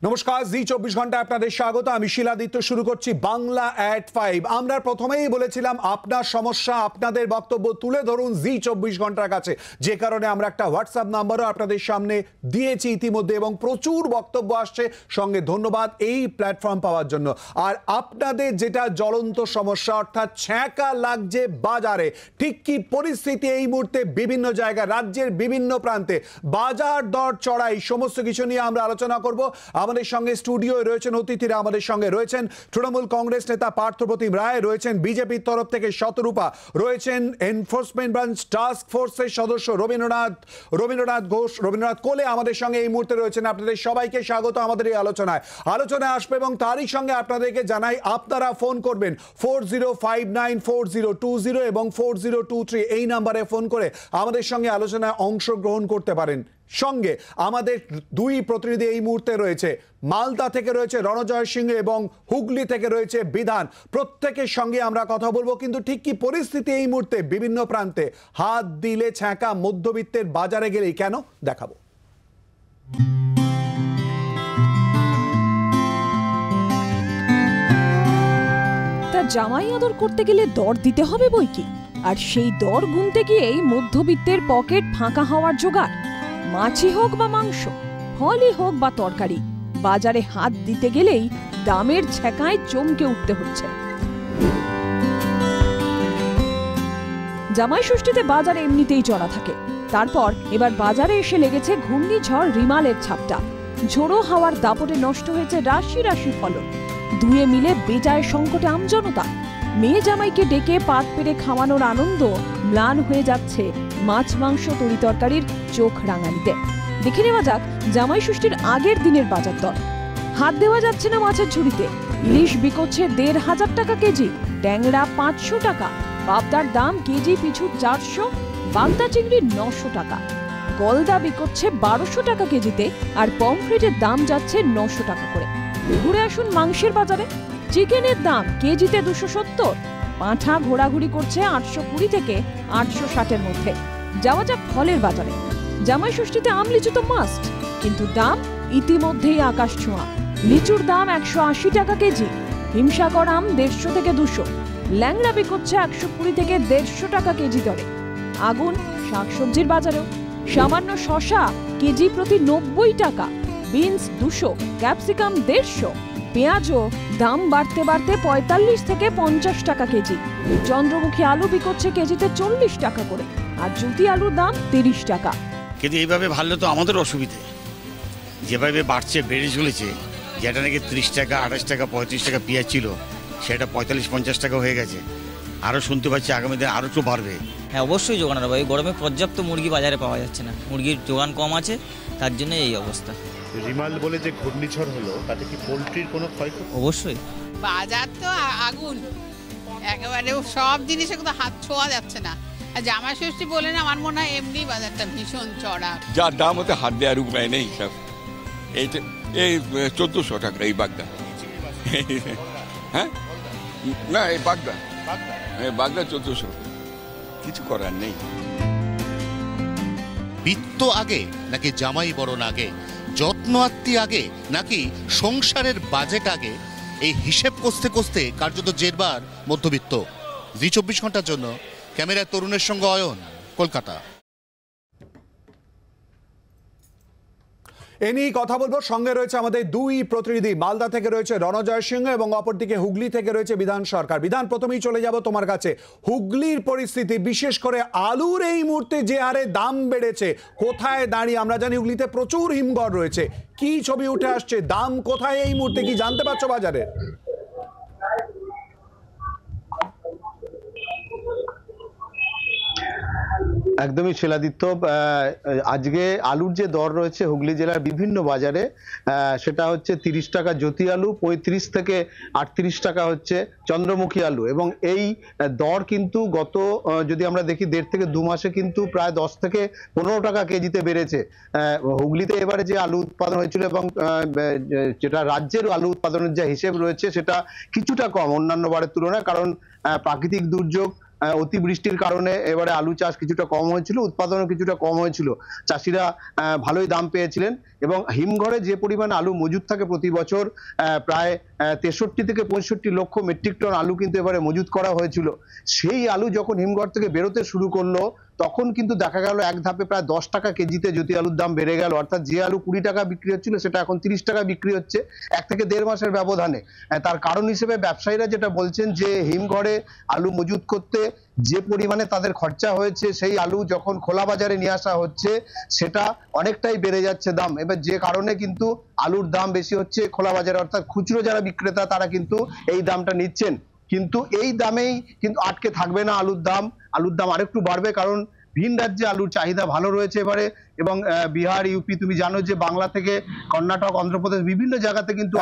নমস্কার, জি 24 ঘন্টা আপনাদের স্বাগত। আমি শিলাদিত্য। শুরু করছি বাংলা এট 5। আমরা প্রথমেই বলেছিলাম আপনার সমস্যা, আপনাদের বক্তব্য তুলে ধরুন জি 24 ঘন্টার কাছে, যে কারণে আমরা একটা হোয়াটসঅ্যাপ নাম্বারও আপনাদের সামনে দিয়েছি ইতিমধ্যে এবং প্রচুর বক্তব্য আসছে। সঙ্গে ধন্যবাদ এই প্ল্যাটফর্ম পাওয়ার জন্য। আর আপনাদের যেটা জ্বলন্ত সমস্যা, অর্থাৎ ছ্যাঁকা লাগছে বাজারে, ঠিক কি পরিস্থিতি এই মুহূর্তে বিভিন্ন জায়গায়, রাজ্যের বিভিন্ন প্রান্তে বাজার দর চড়াই, সমস্ত কিছু নিয়ে আমরা আলোচনা করব। আমাদের সঙ্গে স্টুডিওয় রয়েছেন অতিথিরা। আমাদের সঙ্গে রয়েছেন তৃণমূল কংগ্রেস নেতা পার্থপ্রতিম রায়, রয়েছেন বিজেপির তরফ থেকে শতরূপা, রয়েছেন এনফোর্সমেন্ট ব্রাঞ্চ টাস্ক ফোর্সের সদস্য রবীন্দ্রনাথ ঘোষ, রবীন্দ্রনাথ কোলে আমাদের সঙ্গে এই মুহূর্তে রয়েছেন। আপনাদের সবাইকে স্বাগত আমাদের এই আলোচনায় আসবে এবং তারই সঙ্গে আপনাদেরকে জানাই আপনারা ফোন করবেন 40594020 এবং 4023 এই নাম্বারে ফোন করে আমাদের সঙ্গে আলোচনায় অংশগ্রহণ করতে পারেন। সঙ্গে আমাদের দুই প্রতিনিধি এই মুহূর্তে রয়েছে, মালদা থেকে রয়েছে রণজয় সিংহ এবং হুগলি থেকে রয়েছে বিধান। প্রত্যেকের সঙ্গে আমরা কথা বলবো। কিন্তু ঠিক কি পরিস্থিতি এই মুহূর্তে বিভিন্ন প্রান্তে, হাত দিলে ছ্যাঁকা মধ্যবিত্তের বাজারে গেলেই কেন, দেখাবো। তা জামাই আদর করতে গেলে দর দিতে হবে বই কি, আর সেই দর গুনতে গিয়েই মধ্যবিত্তের পকেট ফাঁকা হওয়ার জোগাড়। মাছই হোক বা মাংস, ফলই হোক বা তরকারি, বাজারে হাত দিতে গেলেই দামের ছ্যাঁকায় চমকে উঠতে হচ্ছে। জামাই ষষ্ঠীতে বাজার এমনিতেই চড়া থাকে, তারপর এবার বাজারে এসে লেগেছে ঘূর্ণিঝড় রিমালের ছাপটা। ঝোড়ো হাওয়ার দাপটে নষ্ট হয়েছে রাশি রাশি ফলন। দুয়ে মিলে বেজায় সংকটে আমজনতা। মেয়ে জামাইকে ডেকে পাত পেরে খাওয়ানোর আনন্দ ম্লান হয়ে যাচ্ছে মাছ মাংস তরিতরকারির চোখ রাঙানিতে। দেখে নেওয়া যাক জামাই ষষ্ঠীর আগের দিনের বাজার দর। হাত দেওয়া যাচ্ছে না মাছের ঝুড়িতে। ইলিশ বিকোচ্ছে ১৫০০ টাকা কেজি, ট্যাংরা ৫০০ টাকা, পাবদার দাম কেজি পিছু ৪০০, বাগদা চিংড়ি ৯০০ টাকা, গলদা বিকোচ্ছে ১২০০ টাকা কেজিতে, আর পমফ্রেটের দাম যাচ্ছে ৯০০ টাকা করে। ঘুরে আসুন মাংসের বাজারে। চিকেনের দাম কেজিতে ২৭০, পাঁঠা ঘোরাঘুরি করছে ৮২০ থেকে ৮৬০-এর মধ্যে। যাওয়া যাক ফলের বাজারে। জামাই ষষ্ঠীতে আম লিচু তো মাস্ট, কিন্তু দাম ইতিমধ্যেই আকাশ ছোঁয়া। লিচুর দাম ১৮০ টাকা কেজি, হিমসাগর আম ১৫০ থেকে ২০০, ল্যাংড়া বিকোচ্ছে ১২০ থেকে ১৫০ টাকা কেজি দরে। আগুন শাকসবজির বাজারেও। সামান্য শসা কেজি প্রতি ৯০ টাকা, বিনস ২০০, ক্যাপসিকাম ১৫০, পেঁয়াজও দাম বাড়তে বাড়তে ৪৫ থেকে ৫০ টাকা কেজি। চন্দ্রমুখী আলু বিকোচ্ছে কেজিতে ৪০ টাকা করে, আর জ্যোতি আলুর দাম ৩০ টাকা। কিন্তু এইভাবে ভালো তো আমাদের অসুবিধে, যেভাবে বাড়ছে বেড়ে চলেছে, যেটা নাকি ৩০ টাকা ২৮ টাকা ৩৫ টাকা পেঁয়াজ ছিল, সেটা ৪৫-৫০ টাকা হয়ে গেছে। আরও শুনতে পাচ্ছি আগামী দিনে আরও একটু বাড়বে। হ্যাঁ, অবশ্যই যোগান হবে। এই গরমে পর্যাপ্ত মুরগি বাজারে পাওয়া যাচ্ছে না, মুরগির যোগান কম আছে, তার জন্য এই অবস্থা। রিমাল বলে যে ঘূর্ণিঝড় হলো, তাতে কি পোলট্রির কোনো ক্ষয়ক্ষতি? অবশ্যই। বাজার তো আগুন, একেবারে সব জিনিসে কিন্তু হাত ছোঁয়া যাচ্ছে না। আর জামাই ষষ্ঠী বলেন, আমার মনে হয় এমনি বাজারটা ভীষণ চড়া। যার দাম হতে হাত দেওয়ার উপায় নেই। সব এই ১৪০০ টাকা এই বাগদা। হ্যাঁ না, এই বাগদা ১৪০০, কিছু করার নেই। বিত্ত আগে নাকি জামাই বরণ আগে, যত্ন আত্মী আগে নাকি সংসারের বাজেট আগে, এই হিসেব কষতে কষতে কার্যত জেরবার মধ্যবিত্ত। জি ২৪ ঘন্টার জন্য ক্যামেরায় তরুণের সঙ্গে অয়ন, কলকাতা। এ নিয়ে কথা বলবো। সঙ্গে রয়েছে আমাদের দুই প্রতিনিধি, মালদা থেকে রয়েছে রণজয় সিংহ এবং অপরদিকে হুগলি থেকে রয়েছে বিধান সরকার। বিধান, প্রথমেই চলে যাব তোমার কাছে। হুগলির পরিস্থিতি, বিশেষ করে আলুর এই মুহূর্তে যে হারে দাম বেড়েছে, কোথায় দাঁড়িয়ে? আমরা জানি হুগলিতে প্রচুর হিমঘর রয়েছে, কি ছবি উঠে আসছে, দাম কোথায় এই মুহূর্তে, কি জানতে পারছো বাজারে? একদমই শিলাদিত্য, আজকে আলুর যে দর রয়েছে হুগলি জেলার বিভিন্ন বাজারে, সেটা হচ্ছে ৩০ টাকা জ্যোতি আলু, ৩৫ থেকে ৩৮ টাকা হচ্ছে চন্দ্রমুখী আলু। এবং এই দর কিন্তু গত যদি আমরা দেখি ১.৫ থেকে ২ মাসে কিন্তু প্রায় ১০ থেকে ১৫ টাকা কেজিতে বেড়েছে। হুগলিতে এবারে যে আলু উৎপাদন হয়েছিল এবং যেটা রাজ্যের আলু উৎপাদনের যে হিসেব রয়েছে, সেটা কিছুটা কম অন্যান্য বারের তুলনায়, কারণ প্রাকৃতিক দুর্যোগ, অতিবৃষ্টির কারণে এবারে আলু চাষ কিছুটা কম হয়েছিল, উৎপাদনও কিছুটা কম হয়েছিল। চাষিরা ভালোই দাম পেয়েছিলেন এবং হিমঘরে যে পরিমাণ আলু মজুদ থাকে প্রতি বছর প্রায় 63 থেকে 65 লক্ষ মেট্রিক টন আলু কিন্তু এবারে মজুদ করা হয়েছিল। সেই আলু যখন হিমঘর থেকে বেরোতে শুরু করলো তখন কিন্তু দেখা গেল এক ধাপে প্রায় 10 টাকা কেজিতে জ্যোতি আলুর দাম বেড়ে গেল। অর্থাৎ যে আলু 20 টাকা বিক্রি হচ্ছিল সেটা এখন 30 টাকা বিক্রি হচ্ছে 1 থেকে 1.5 মাসের ব্যবধানে। তার কারণ হিসেবে ব্যবসায়ীরা যেটা বলছেন যে হিমঘরে আলু মজুদ করতে যে পরিমাণে তাদের খরচা হয়েছে সেই আলু যখন খোলা বাজারে নিয়ে আসা হচ্ছে সেটা অনেকটাই বেড়ে যাচ্ছে দাম। এবার যে কারণে কিন্তু আলুর দাম বেশি হচ্ছে খোলা বাজারে, অর্থাৎ খুচরো যারা বিক্রেতা তারা কিন্তু এই দামটা নিচ্ছেন। কিন্তু এই দামেই কিন্তু আটকে থাকবে না আলুর দাম আরেকটু বাড়বে, কারণ ভিন রাজ্যে আলুর চাহিদা ভালো রয়েছে এবারে। এবং বিহার, ইউপি, তুমি জানো যে বাংলা থেকে কর্ণাটক, অন্ধ্রপ্রদেশ বিভিন্ন জায়গাতে কিন্তু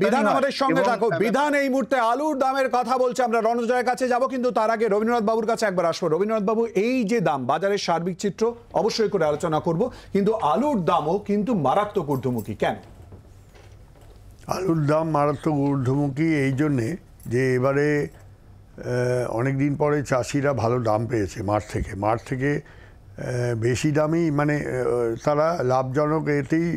বিধান আমাদের সঙ্গে থাকো। বিধান এই মুহূর্তে আলুর দামের কথা বলছে, আমরা রণজয়ের কাছে যাব, কিন্তু তার আগে রবীন্দ্রনাথ বাবুর কাছে একবার আসবো। রবীন্দ্রনাথ বাবু, এই যে দাম, বাজারের সার্বিক চিত্র অবশ্যই করে আলোচনা করব, কিন্তু আলুর দামও কিন্তু মারাত্মক ঊর্ধ্বমুখী কেন? আলুর দাম মারাত্মক ঊর্ধ্বমুখী এই জন্যে যে এবারে অনেকদিন পরে চাষিরা ভালো দাম পেয়েছে মাঠ থেকে বেশি দামই, মানে তারা লাভজনক এতেই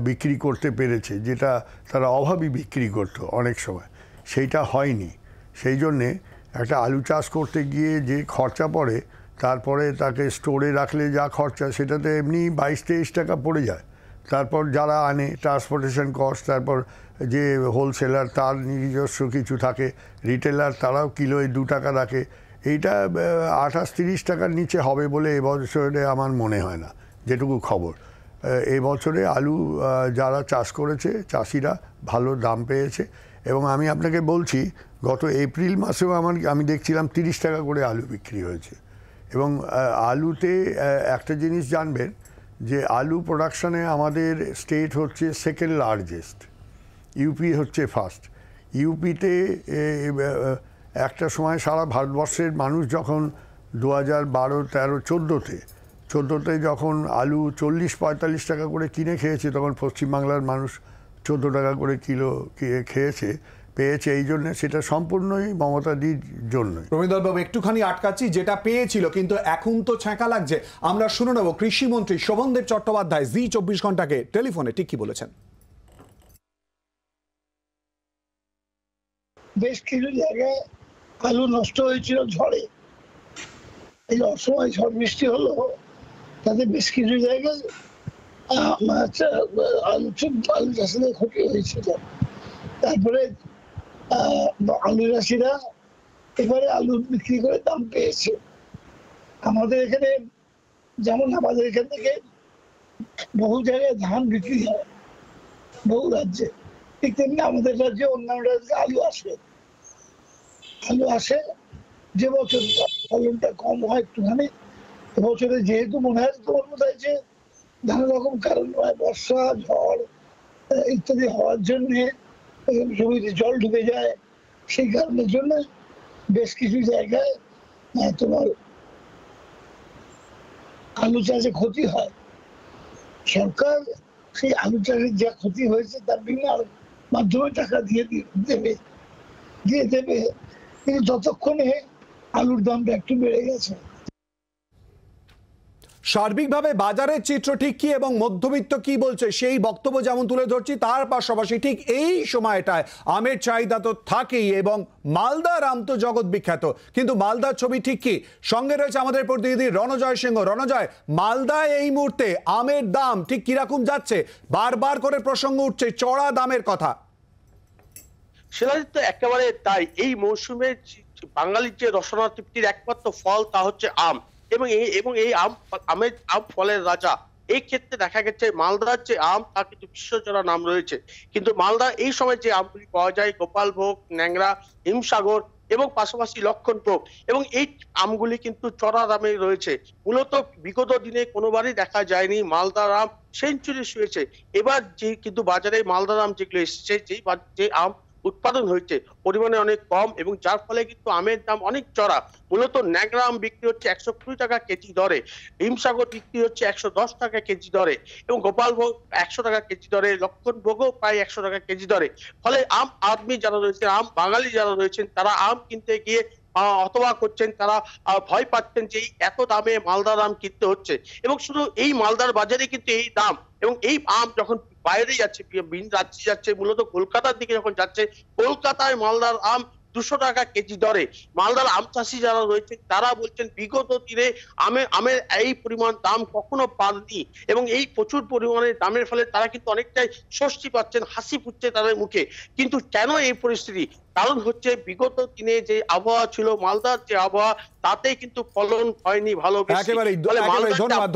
বিক্রি করতে পেরেছে, যেটা তারা অভাবী বিক্রি করতো অনেক সময়, সেইটা হয়নি। সেই জন্যে একটা আলু চাষ করতে গিয়ে যে খরচা পড়ে, তারপরে তাকে স্টোরে রাখলে যা খরচা সেটাতে এমনি 22-23 টাকা পড়ে যায়। তারপর যারা আনে ট্রান্সপোর্টেশন কস্ট, তারপর যে হোলসেলার তার নিজস্ব কিছু থাকে, রিটেলার তারাও কিলোয় 2 টাকা রাখে। এইটা 28-30 টাকার নিচে হবে বলে এবছরে আমার মনে হয় না, যেটুকু খবর। এবছরে আলু যারা চাষ করেছে চাষিরা ভালো দাম পেয়েছে। এবং আমি আপনাকে বলছি, গত এপ্রিল মাসেও আমি দেখছিলাম 30 টাকা করে আলু বিক্রি হয়েছে। এবং আলুতে একটা জিনিস জানবেন যে আলু প্রোডাকশানে আমাদের স্টেট হচ্ছে সেকেন্ড লার্জেস্ট, ইউপি হচ্ছে ফার্স্ট। ইউপিতে একটা সময় সারা ভারতবর্ষের মানুষ যখন 2012, 13, 14তে যখন আলু 40-45 টাকা করে কিনে খেয়েছে, তখন পশ্চিমবাংলার মানুষ 14 টাকা করে কিলো পেয়েছে। এই জন্য সেটা সম্পূর্ণই মমতাদির জন্য। রবীন্দ্রবাবু, একটুখানি আটকাচ্ছি, যেটা পেয়েছিল কিন্তু এখন তো ছ্যাঁকা লাগছে। আমরা শুনে নেব কৃষিমন্ত্রী শোভনদেব চট্টোপাধ্যায় জি 24 ঘন্টাকে টেলিফোনে ঠিক কি বলেছেন। বেশ কিছু জায়গায় আলু নষ্ট হয়েছিল ঝড়ে, এই অসময় ঝড় বৃষ্টি হলো, তাতে বেশ কিছু জায়গায় আলু চাষের ক্ষতি হয়েছিল। তারপরে আলু চাষিরা এবারে আলু বিক্রি করে দাম পেয়েছে। আমাদের এখানে যেমন আমাদের এখান থেকে বহু জায়গায় ধান বিক্রি হয় বহু রাজ্যে, ঠিক তেমনি আমাদের রাজ্যে অন্যান্য রাজ্যে আলু আসে। যে বছর ফলনটা কম হয় একটুখানি, এবছরে যেহেতু মনে হয় তোমার মনে হয় যে নানা রকম কারণ হয়, বর্ষা, ঝড় ইত্যাদি হওয়ার জন্যে জমিতে জল ঢুকে যায়, সেই কারণের জন্য বেশ কিছু জায়গায় তোমার আলু চাষে ক্ষতি হয়। সরকার সেই আলু চাষের যা ক্ষতি হয়েছে তার বিভিন্ন মাধ্যমে টাকা দিয়ে দেবে, কিন্তু ততক্ষণে আলুর দামটা একটু বেড়ে গেছে। সার্বিকভাবে বাজারের চিত্র ঠিক কি এবং মধ্যবিত্ত কি বলছে সেই বক্তব্য যেমন তুলে ধরছি, তার পাশাপাশি ঠিক এই সময়টায় আমের চাহিদা তো থাকেই এবং মালদার আম তো জগৎ বিখ্যাত, কিন্তু মালদার ছবি ঠিক কি? সঙ্গে রয়েছে আমাদের প্রতিনিধি রণজয় সিংহ। রণজয়, মালদায় এই মুহূর্তে আমের দাম ঠিক কিরকম যাচ্ছে? বারবার করে প্রসঙ্গ উঠছে চড়া দামের কথা। শিলাজিৎ, একেবারে তাই। এই মৌসুমে বাঙালির যে রসনা তৃপ্তির একমাত্র ফল তা হচ্ছে আম, এবং এই আম ফলের রাজা। এই ক্ষেত্রে দেখা গেছে মালদার যে আম তার কিন্তু বিশ্বজোড়া নাম রয়েছে। কিন্তু মালদা এই সময় যে আমগুলি পাওয়া যায়, গোপালভোগ, ন্যাংরা, হিমসাগর এবং পাশাপাশি লক্ষণভোগ, এবং এই আমগুলি কিন্তু চড়া দামে রয়েছে। মূলত বিগত দিনে কোনোবারই দেখা যায়নি মালদার আম সেঞ্চুরি শুয়েছে। এবার যে কিন্তু বাজারে মালদার আম যেগুলো এসেছে, যে আম উৎপাদন হয়েছে পরিমাণে অনেক কম, এবং যার ফলে কিন্তু আমের দাম অনেক চড়া। মূলত ন্যাংরা আম বিক্রি হচ্ছে 120 টাকা কেজি দরে, হিমসাগর বিক্রি হচ্ছে 110 টাকা কেজি দরে, এবং গোপালভোগ 100 টাকা কেজি দরে, লক্ষণভোগও প্রায় 100 টাকা কেজি দরে। ফলে আম আদমি যারা রয়েছে, আম বাঙালি যারা রয়েছেন, তারা আম কিনতে গিয়ে অথবা করছেন, তারা ভয় পাচ্ছেন যে এই এত দামে মালদার আম কিনতে হচ্ছে। এবং শুধু এই মালদার বাজারে কিন্তু এই দাম, এবং এই আম যখন বাইরে যাচ্ছে, রাজ্যে যাচ্ছে, মূলত কলকাতার দিকে যখন যাচ্ছে, কলকাতায় মালদার আম 200 টাকা কেজি দরে। মালদার আম চাষি যারা রয়েছে তারা বলছেন বিগত দিনে আমের এই পরিমাণ দাম কখনো পাননি, এবং এই প্রচুর পরিমাণে দামের ফলে তারা কিন্তু অনেকটাই স্বস্তি পাচ্ছেন, হাসি ফুটছে তাদের মুখে। কিন্তু কেন এই পরিস্থিতি? কারণ হচ্ছে বিগত দিনে যে আবহাওয়া ছিল, মালদার যে আবহাওয়া, তাতে কিন্তু ফলন হয়নি ভালো।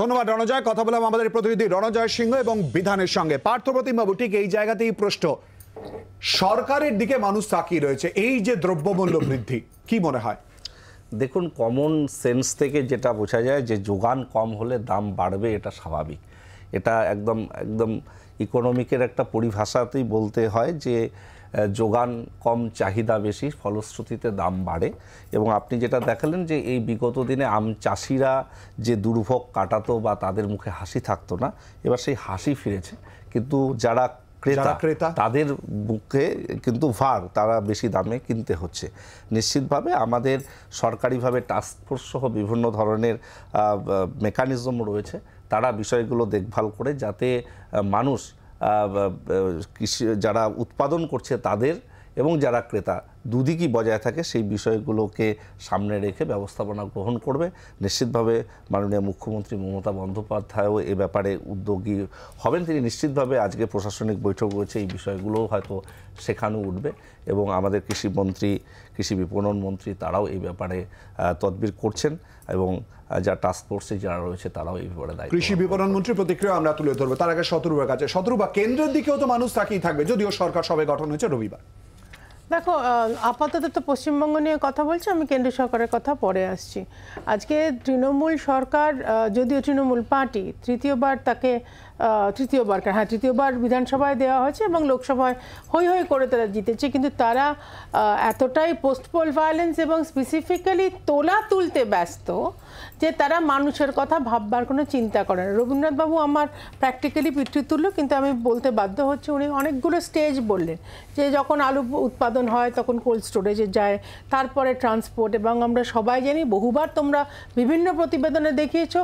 ধন্যবাদ রণজয়। কথা বললাম আমাদের প্রতিনিধি রণজয় সিংহ এবং বিধানের সঙ্গে। পার্থপ্রতিম বাবু, ঠিক এই জায়গাতেই প্রশ্ন, সরকারের দিকে মানুষ তাকিয়ে রয়েছে, এই যে দ্রব্যমূল্য বৃদ্ধি, কি মনে হয়? দেখুন, কমন সেন্স থেকে যেটা বোঝা যায় যে যোগান কম হলে দাম বাড়বে, এটা স্বাভাবিক। এটা একদম ইকোনমিকের একটা পরিভাষাতেই বলতে হয় যে যোগান কম, চাহিদা বেশি, ফলশ্রুতিতে দাম বাড়ে। এবং আপনি যেটা দেখালেন যে এই বিগত দিনে আম চাষিরা যে দুর্ভোগ কাটাতো বা তাদের মুখে হাসি থাকতো না, এবার সেই হাসি ফিরেছে। কিন্তু যারা ক্রেতা তাদের মুখে কিন্তু ভার, তারা বেশি দামে কিনতে হচ্ছে। নিশ্চিতভাবে আমাদের সরকারিভাবে টাস্কফোর্স সহ বিভিন্ন ধরনের মেকানিজম রয়েছে, তারা বিষয়গুলো দেখভাল করে যাতে মানুষ, কৃষি যারা উৎপাদন করছে তাদের এবং যারা ক্রেতা, দুদিকই বজায় থাকে, সেই বিষয়গুলোকে সামনে রেখে ব্যবস্থাপনা গ্রহণ করবে। নিশ্চিতভাবে মাননীয় মুখ্যমন্ত্রী মমতা বন্দ্যোপাধ্যায়ও এ ব্যাপারে উদ্যোগী হবেন। তিনি নিশ্চিতভাবে, আজকে প্রশাসনিক বৈঠক রয়েছে, এই বিষয়গুলোও হয়তো সেখানে উঠবে। এবং আমাদের কৃষিমন্ত্রী, কৃষি বিপণন মন্ত্রী, তারাও এই ব্যাপারে তদবির করছেন, এবং যা টাস্কফোর্সে যারা রয়েছে তারাও এই ব্যাপারে দায়িত্ব। কৃষি বিপণন মন্ত্রী প্রতিক্রিয়া আমরা তুলে ধরবো, তার আগে শতরূপার কাছে। শতরূপা, কেন্দ্রের দিকেও তো মানুষ তাকিয়ে থাকবে, যদিও সরকার সবে গঠন হয়েছে রবিবার। দেখো, আপাতত তো পশ্চিমবঙ্গ নিয়ে কথা বলছি, আমি কেন্দ্র সরকারের কথা পরে আসছি। আজকে তৃণমূল সরকার, যদিও তৃণমূল পার্টি তৃতীয়বার বিধানসভায় দেওয়া হয়েছে এবং লোকসভায় হই হই করে তারা জিতেছে, কিন্তু তারা এতটাই পোস্ট পোল ভায়োলেন্স এবং স্পেসিফিক্যালি তোলা তুলতে ব্যস্ত যে তারা মানুষের কথা ভাববার কোনো চিন্তা করে না। রবীন্দ্রনাথ বাবু আমার প্র্যাকটিক্যালি পিতৃ তুল্য, কিন্তু আমি বলতে বাধ্য হচ্ছে, উনি অনেকগুলো স্টেজ বললেন যে যখন আলু উৎপাদন হয় তখন কোল্ড স্টোরেজে যায়, তারপরে ট্রান্সপোর্ট, এবং আমরা সবাই জানি, বহুবার তোমরা বিভিন্ন প্রতিবেদনে দেখিয়েছো,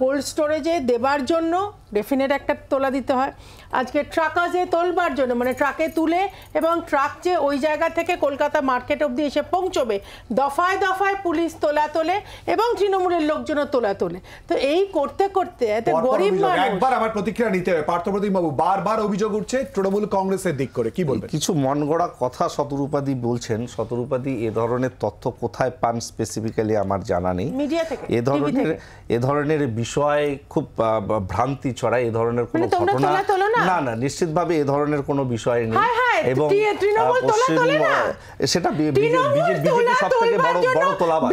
কোল্ড স্টোরেজে দেবার জন্য ডেফিনেট একটা তোলা দিতে হয়। আজকে ট্রাকাজে তোলবার জন্য, মানে ট্রাকে তুলে, এবং ট্রাক যে ওই জায়গা থেকে কলকাতা মার্কেট অবধি এসে পৌঁছবে, দফায় দফায় পুলিশ তোলা তোলে এবং তৃণমূলের লোকজনও তোলা তোলে। তো এই করতে করতে এত গরিব মানুষ। একবার আমার প্রতিক্রিয়া নিতে হবে। পার্থপ্রতিম বাবু, বারবার অভিযোগ উঠছে তৃণমূল কংগ্রেসের দিক করে, কি বলবেন? কিছু মন গড়া কথা শতরূপাদি বলছেন। শতরূপাদি এ ধরনের তথ্য কোথায় পান স্পেসিফিক্যালি আমার জানা নেই। মিডিয়া থেকে এ ধরনের বিষয় খুব ভ্রান্তি ছড়ায়, এ ধরনের কোনো ঘটনা না, নিশ্চিতভাবে এ ধরনের কোনো বিষয় নেই। এবং সেটা বিজেপি সব থেকে বড় তোলাবাজ,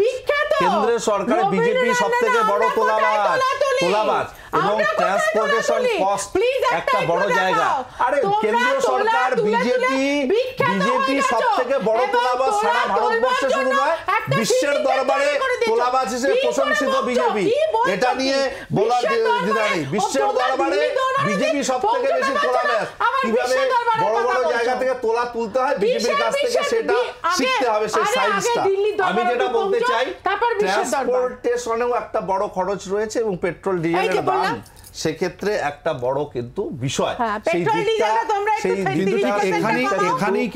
কেন্দ্রের সরকার বিজেপি সব থেকে বড় তোলাবাজ এবং ট্রান্সপোর্টেশন কস্ট একটা বড় জায়গা। আরে কেন্দ্রীয় সরকার বিজেপি সব থেকে বড় তোলাবাজ সারা ভারতবর্ষে, শুধু নয় বিশ্বের দরবারে তোলাবাজ হিসেবে প্রশংসিত বিজেপি। এটা নিয়ে বলার দ্বিধা নেই, বিশ্বের দরবারে বিজেপি সব থেকে বেশি তোলাবাজ। কিভাবে বড় বড় জায়গা থেকে তোলা তুলতে হয় বিজেপির কাছ থেকে সেটা শিখতে হবে, সেই সায়েন্সটা। আমি যেটা বলতে চাই, ট্রান্সপোর্টেশনেও একটা বড় খরচ রয়েছে এবং পেট্রোল ডিজেলের দাম সেক্ষেত্রে একটা বড় কিন্তু বিষয়। এখানেই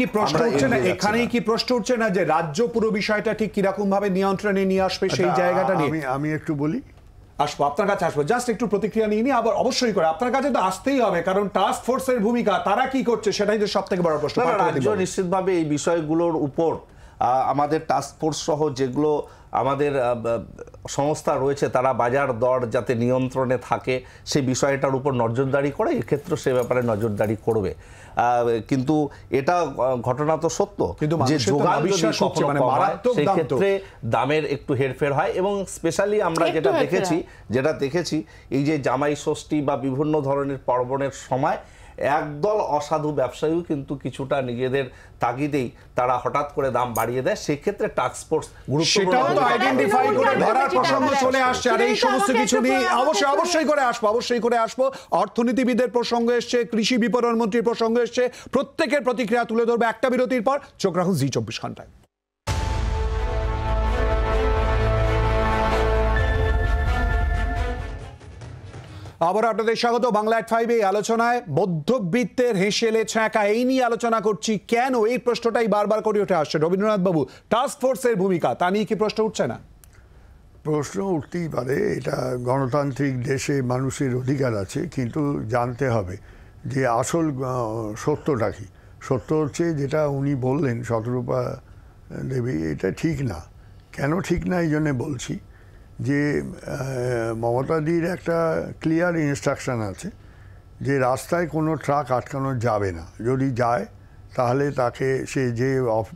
কি প্রশ্ন উঠছে না যে রাজ্য পুরো বিষয়টা ঠিক কিরকম ভাবে নিয়ন্ত্রণে নিয়ে আসবে, সেই জায়গাটা নিয়ে আমি একটু বলি। আসবো আপনার কাছে, আসবো, জাস্ট একটু প্রতিক্রিয়া নিয়ে নিই। আবার অবশ্যই করে আপনার কাছে তো আসতেই হবে, কারণ টাস্ক ফোর্সের ভূমিকা, তারা কি করছে সেটাই তো সব থেকে বড় প্রশ্ন। রাজ্য নিশ্চিতভাবে এই বিষয়গুলোর উপর আমাদের টাস্ক ফোর্স সহ যেগুলো আমাদের সংস্থা রয়েছে, তারা বাজার দর যাতে নিয়ন্ত্রণে থাকে সেই বিষয়টার উপর নজরদারি করে, এক্ষেত্রে সে ব্যাপারে নজরদারি করবে। কিন্তু এটা ঘটনা তো সত্য যে যোগান যদি কখনো কম হয় সেই ক্ষেত্রে দামের একটু হেরফের হয়। এবং স্পেশালি আমরা যেটা দেখেছি এই যে জামাই ষষ্ঠী বা বিভিন্ন ধরনের পার্বণের সময় একদল অসাধু ব্যবসায়ীও কিন্তু কিছুটা নিজেদের তাগিদেই তারা হঠাৎ করে দাম বাড়িয়ে দেয়, সেক্ষেত্রে টাস্ক ফোর্স অবশ্যই করে আসবো। অর্থনীতিবিদের প্রসঙ্গ এসছে, কৃষি বিপণন মন্ত্রীর প্রসঙ্গ এসছে, প্রত্যেকের প্রতিক্রিয়া তুলে ধরবে একটা বিরতির পর। চোখ রাখুন জি 24 ঘন্টায়। আবার আপনাদের স্বাগত বাংলা এট 5 এই আলোচনায়। মধ্যবিত্তের হেসেলে ছ্যাঁকা এই নিয়ে আলোচনা করছি। কেন এই প্রশ্নটাই বারবার করে উঠে আসছে। রবীন্দ্রনাথ বাবু, টাস্ক ফোর্সের ভূমিকা তা নিয়ে কি প্রশ্ন উঠছে না? প্রশ্ন উঠতেই পারে, এটা গণতান্ত্রিক দেশে মানুষের অধিকার আছে, কিন্তু জানতে হবে যে আসল সত্যটা কি। সত্য হচ্ছে যেটা উনি বললেন শতরূপা দেবী, এটা ঠিক না। কেন ঠিক না এই জন্যে বলছি যে মমতাদির একটা ক্লিয়ার ইনস্ট্রাকশন আছে যে রাস্তায় কোনো ট্রাক আটকানো যাবে না। যদি যায় তাহলে তাকে সে যে